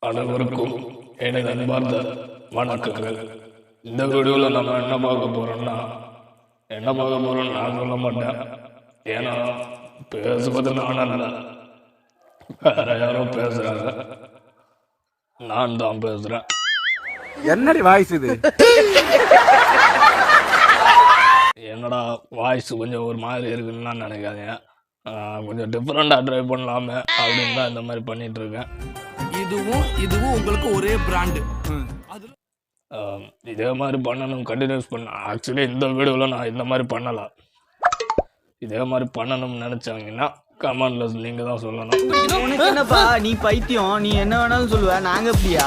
அனைவருக்கும் எனது அன்பார்ந்த வணக்கங்கள். இந்த வீடியோவில் நம்ம என்ன பார்க்க போகிறோம்னா நான் சொல்ல மாட்டேன். ஏன்னா பேசுவது நான் அல்ல, வேற யாரோ பேசுகிறாங்க. நான் தான் பேசுகிறேன். என்னடி வாய்ஸ் இது? என்னடா வாய்ஸ் கொஞ்சம் ஒரு மாதிரி இருக்குன்னு நான் நினைக்காதீங்க. கொஞ்சம் டிஃப்ரெண்டாக ட்ரை பண்ணலாமே அப்படின்னு தான் இந்த மாதிரி பண்ணிட்டு இருக்கேன். இதுவும் உங்களுக்கு ஒரே பிராண்டு. இதே மாதிரி பண்ணணும், கண்டினியூஸ் பண்ண. ஆக்சுவலி இந்த வீடியோவில் நான் இந்த மாதிரி பண்ணலாம். இதே மாதிரி பண்ணணும்னு நினச்சாங்கன்னா கமெண்ட்ல நீங்கள் தான் சொல்லணும். உனக்கு என்னப்பா, நீ பைத்தியம், நீ என்ன வேணாலும் சொல்லுவ, நாங்க அப்படியா?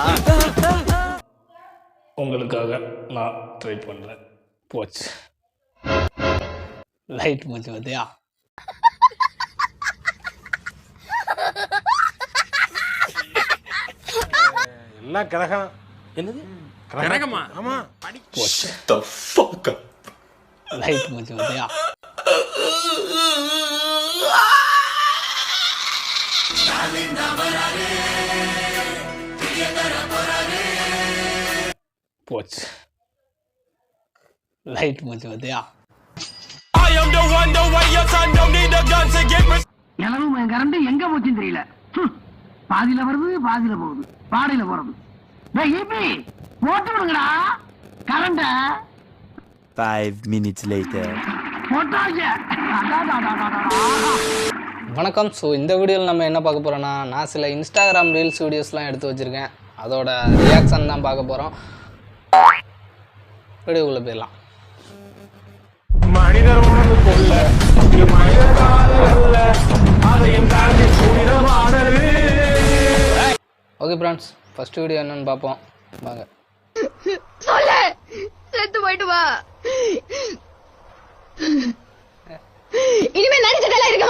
உங்களுக்காக நான் ட்ரை பண்ணுறேன். போச்சு, லைட் போச்சு பார்த்தியா? எல்லாம் கிரகம். என்னது கிரகமா? ஆமா, போச்சு, லைட் போச்சு பார்த்தியா? போச்சு, லைட் போச்சு பார்த்தியா? என் கரண்ட் எங்க போச்சுன்னு தெரியல. பாதியில வருது, பாதியில போகுது, பாடையில போறது. போட்டு விடுங்கடா கரண்ட. 5 minutes later. வணக்கம். ஸோ இந்த வீடியோவில் நம்ம என்ன பார்க்க போகிறோன்னா, நான் சில இன்ஸ்டாகிராம் ரீல்ஸ் வீடியோஸ்லாம் எடுத்து வச்சுருக்கேன். அதோட ரியாக்ஷன் தான் பார்க்க போகிறோம். வீடியோக்குள்ளே போயிடலாம். மனிதர் உணர்ந்து கொள்ள ஓகே ஃப்ரெண்ட்ஸ், ஃபர்ஸ்ட் வீடியோ என்னன்னு பார்ப்போம் வாங்க. சொல்ல செத்து போயிட்டு வா. இனிமே நடிச்சதெல்லாம் இருக்கு.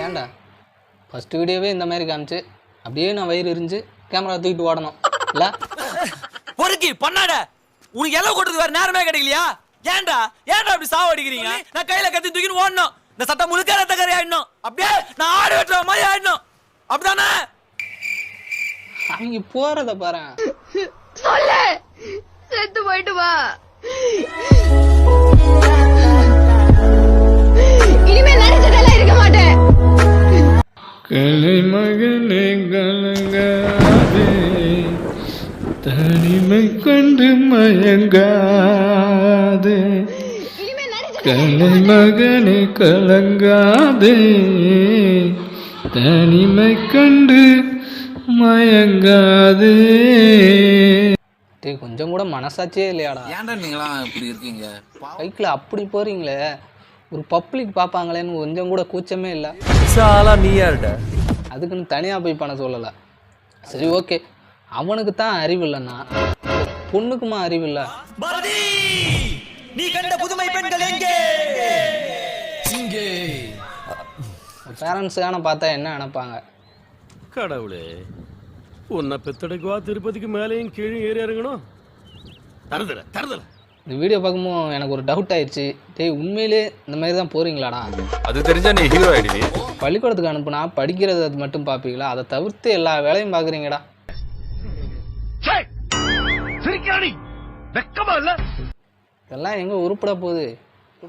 ஏன்டா ஃபர்ஸ்ட் வீடியோவே இந்த மாதிரி காமிச்சு அப்படியே நான் வயிறு எரிஞ்சு கேமரா தூக்கிட்டு ஓடணும் இல்லை? பொறுக்கி பண்ணாட, உனக்கு எல்லாம் கொடுத்து வேற நேரமே கிடைக்கலையா? ஏன்டா அப்படி சாவ அடிக்கிறீங்க? நான் கையில கத்தி தூக்கின்னு ஓடணும், இந்த சட்டம் முழுக்க ரத்த கரை ஆயிடணும், அப்படியே நான் ஆடு வெட்டுற மாதிரி ஆயிடணும், அப்படிதானே? அவங்க போறத பாரு. சொல்ல செத்து போயிட்டு வா. இனிமே நடிச்சதெல்லாம் இருக்க மாட்டேன். கலை மகனே கலங்காதே, தனிமை கண்டு மயங்காதே. கலை மகனே கலங்காதே, தனிமை கண்டு மயங்காதே. கொஞ்சம் கூட மனசாட்சியே இல்லையாடா? ஏன்டா நீங்களாம் இப்படி இருக்கீங்க? பைக்கில் அப்படி போறீங்களே, ஒரு பப்ளிக் பார்ப்பாங்களேன்னு கொஞ்சம் கூட கூச்சமே இல்லை. சாலா நீ யாருடா? அதுக்குன்னு தனியாக போய் பண்ண சொல்லலை. சரி ஓகே, அவனுக்கு தான் அறிவு இல்லைன்னா பொண்ணுக்குமா அறிவு இல்லை? நீ கண்ட புதுமை பெண்கள் எங்கே? பேரண்ட்ஸுக்கான பார்த்தா என்ன நினைப்பாங்க? கடவுளே, உன்னை பெத்தடைக்குவா திருப்பதிக்கு மேலேயும் கீழே ஏறி இறங்கணும். தருதல இந்த வீடியோ பார்க்கும்போது எனக்கு ஒரு டவுட் ஆயிடுச்சு. டேய், உண்மையிலே இந்த மாதிரி தான் போறீங்களாடா? அது தெரிஞ்சா நீ ஹீரோ ஆயிடுவி. பள்ளிக்கூடத்துக்கு அனுப்புனா படிக்கிறது அது மட்டும் பார்ப்பீங்களா? அதை தவிர்த்து எல்லா வேலையும் பார்க்குறீங்கடா. இதெல்லாம் எங்கே உருப்பட போகுது?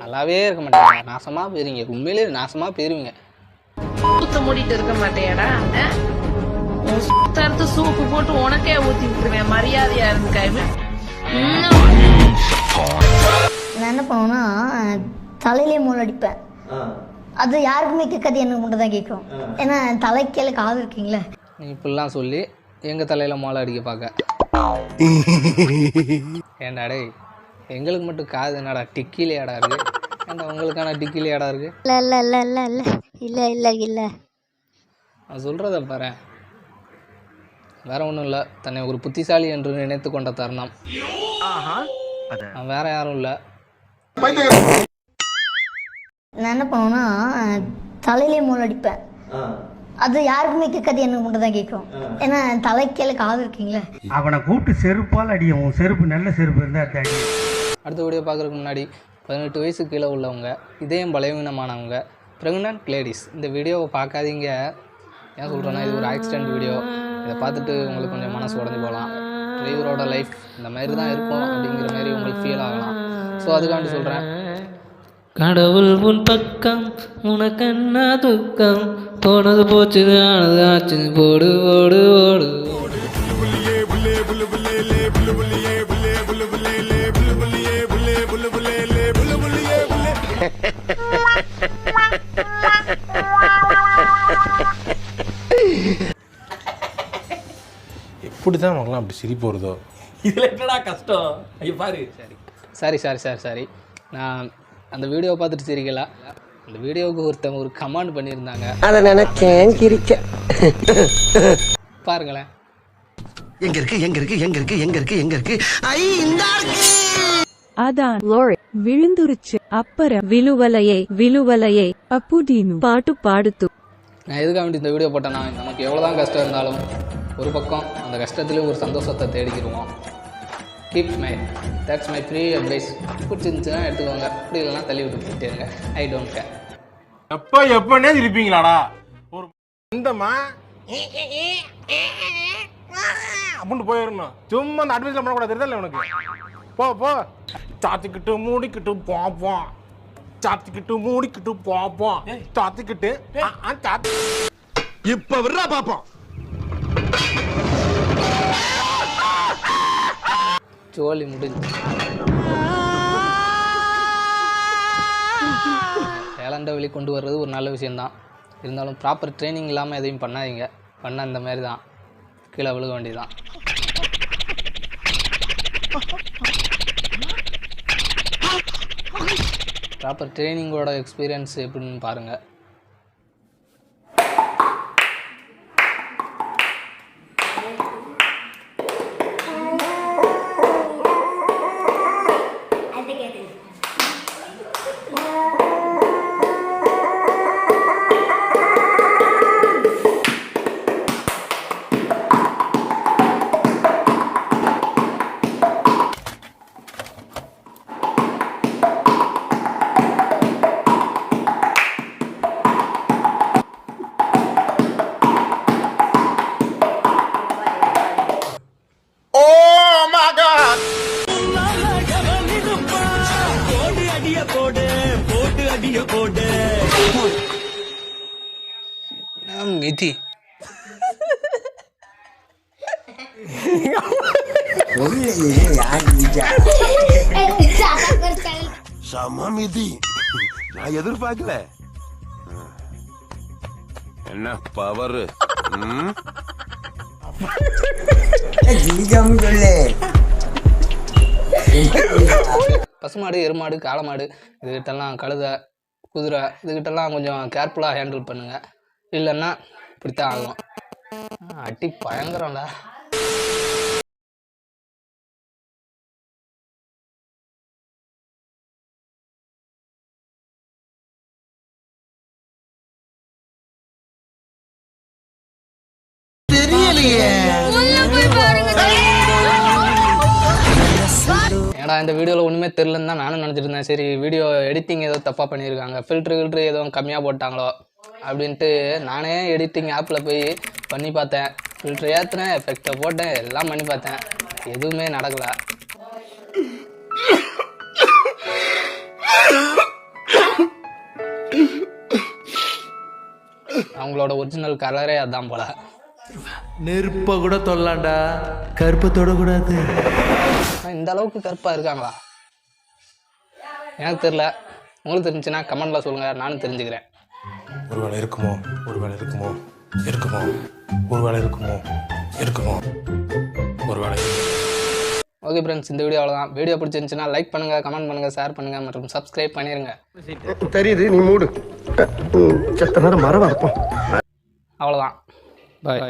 நல்லாவே இருக்க மாட்டேங்க, நாசமாக போயிருவீங்க. உண்மையிலே நாசமாக போயிருவீங்க. மூடிட்டு இருக்க மாட்டேடா, தடுத்து சூப்பு போட்டு உனக்கே ஊத்தி விட்டுருவேன். மரியாதையா இருந்துக்காம நான் என்ன பண்ணுவேன்னா, தலையிலே மூளை அடிப்பேன். அது யாருக்குமே கேட்காது, எனக்கு மட்டும் தான் கேட்கும். ஏன்னா தலைக்கீழே காது இருக்கீங்களே. நீ இப்படிலாம் சொல்லி எங்கள் தலையில் மோளை அடிக்க பார்க்க. ஏன்டா டேய், எங்களுக்கு மட்டும் காது என்னடா டிக்கிலே இடம் இருக்கு? ஏன்டா உங்களுக்கான டிக்கிலே இடம் இருக்கு? இல்லை நான் சொல்கிறத பாரு. வேற ஒன்றும் இல்லை, தன்னை ஒரு புத்திசாலி என்று நினைத்து கொண்ட தருணம். வேற யாரும் இல்லை. நான் என்ன பண்ணுவேன்னா, தலையிலே மூளை அடிப்பேன். அது யாருக்குமே கேட்காது, எனக்கு மட்டும் தான் கேட்கும். ஏன்னா தலைக்கீழே காது இருக்கீங்களே. அவனை கூப்பிட்டு செருப்பால் அடியும். செருப்பு நல்ல செருப்பு இருந்தா அடி. அடுத்த வீடியோ பார்க்குறதுக்கு முன்னாடி 18 வயசுக்கு கீழே உள்ளவங்க, இதயம் பலவீனமானவங்க, ப்ரெக்னென்ட் லேடிஸ் இந்த வீடியோவை பார்க்காதீங்க. ஏன் சொல்கிறேன்னா, இது ஒரு ஆக்சிடென்ட் வீடியோ. இதை பார்த்துட்டு உங்களுக்கு கொஞ்சம் மனசு உடஞ்சி போகலாம். டிரைவரோட லைஃப் இந்த மாதிரி தான் இருக்கும் அப்படிங்கிற மாதிரி உங்களுக்கு ஃபீல் ஆகலாம். ஸோ அதுக்காண்டி சொல்கிறேன். கடவுள் உன் பக்கம் உனக்கென்ன துக்கம், போனது போச்சு ஆனது ஆச்சு, போடு ஓடு ஓடு. எப்படி தான் நமக்குலாம் அப்படி சிரிப்பு வருதோ? இதுல என்னடா கஷ்டம்? ஐயோ பாரு. சரி நான் அந்த வீடியோவை பார்த்துட்டு சிரிக்கல. அந்த வீடியோவுக்கு ஒருத்தவங்க ஒரு கமெண்ட் பண்ணியிருந்தாங்க, அதை நினைச்சேன் சிரிக்க. பாருங்களேன். எங்க இருக்கு ஐ இந்த அதான் லோரி விழுந்துருச்சு, அப்புறம் விலுவலையே அப்படின்னு பாட்டு பாடுத்து. நான் எதுக்காக வேண்டி இந்த வீடியோ போட்டேன்னா, நமக்கு எவ்வளோதான் கஷ்டம் இருந்தாலும் ஒரு பக்கம் அந்த கஷ்டத்துலேயும் ஒரு சந்தோஷத்தை தேடிக்கிடுவோம். Keep smile, that's my free advice. பிடிச்சிருந்துச்சுன்னா எடுத்துக்கோங்க, அப்படி இல்லைன்னா தள்ளி விட்டு போயிட்டேங்க. I don't care. எப்பனே இருப்பீங்களாடா? ஒரு இந்தமா அப்படின்னு போயிடணும். சும்மா அந்த அட்வைஸ்ல பண்ணக்கூடாது, தெரியுதா உனக்கு? போ சாத்திக்கிட்டு மூடிக்கிட்டு போப்போம், சாத்திக்கிட்டு மூடிக்கிட்டு போப்போம், சாத்திக்கிட்டு இப்ப விடுறா பாப்போம். ஜோலி முடிஞ்சு. டேலண்ட்டை வெளிக்கொண்டு வர்றது ஒரு நல்ல விஷயந்தான். இருந்தாலும் ப்ராப்பர் ட்ரைனிங் இல்லாமல் எதையும் பண்ணாதீங்க. பண்ண இந்த மாதிரி தான் கீழே விழுக வேண்டியதான். ப்ராப்பர் ட்ரைனிங்கோட எக்ஸ்பீரியன்ஸ் எப்படின்னு பாருங்கள். மிதி சமமிதி நான் எதிர்பார்க்கல. என்ன பவர்? பசுமாடு, எருமாடு, காளமாடு இதுகிட்டெல்லாம், கழுதை, குதிரை இதுகிட்டெல்லாம் கொஞ்சம் கேர்ஃபுல்லாக ஹேண்டில் பண்ணுங்கள். இல்லைன்னா இப்படித்தான் ஆகும். அடி பயங்கரம்டா. ஏடா இந்த வீடியோவில் ஒன்றுமே தெரிலன்னு தான் நானும் நினச்சிட்டு இருந்தேன். சரி வீடியோ எடிட்டிங் ஏதோ தப்பாக பண்ணியிருக்காங்க, ஃபில்ட்ரு எதுவும் கம்மியாக போட்டாங்களோ அப்படின்ட்டு நானே எடிட்டிங் ஆப்பில் போய் பண்ணி பார்த்தேன். ஃபில்ட்ரு ஏற்றுனேன், எஃபெக்டை போட்டேன், எல்லாம் பண்ணி பார்த்தேன், எதுவுமே நடக்கலை. அவங்களோட ஒரிஜினல் கலரே அதான் போல. நெருப்ப கூட தொல்லாண்டா, கருப்பை தொடக்கூடாது. இந்த அளவுக்கு கருப்பாக இருக்காங்களா? எனக்கு தெரில. உங்களுக்கு தெரிஞ்சுன்னா கமெண்ட்டில் சொல்லுங்கள், நானும் தெரிஞ்சுக்கிறேன். ஒருவேளை இருக்குமோ, ஒருவேளை இருக்குமோ, ஒருவேளை. ஓகே ஃப்ரெண்ட்ஸ், இந்த வீடியோ அவ்வளோதான். வீடியோ பிடிச்சிருந்துச்சுன்னா லைக் பண்ணுங்கள், கமெண்ட் பண்ணுங்கள், ஷேர் பண்ணுங்கள் மற்றும் சப்ஸ்கிரைப் பண்ணிடுங்க. தெரியுது, நீ மூடு. செத்த நேரம் மரம் வரப்போம். அவ்வளோதான். பாய்.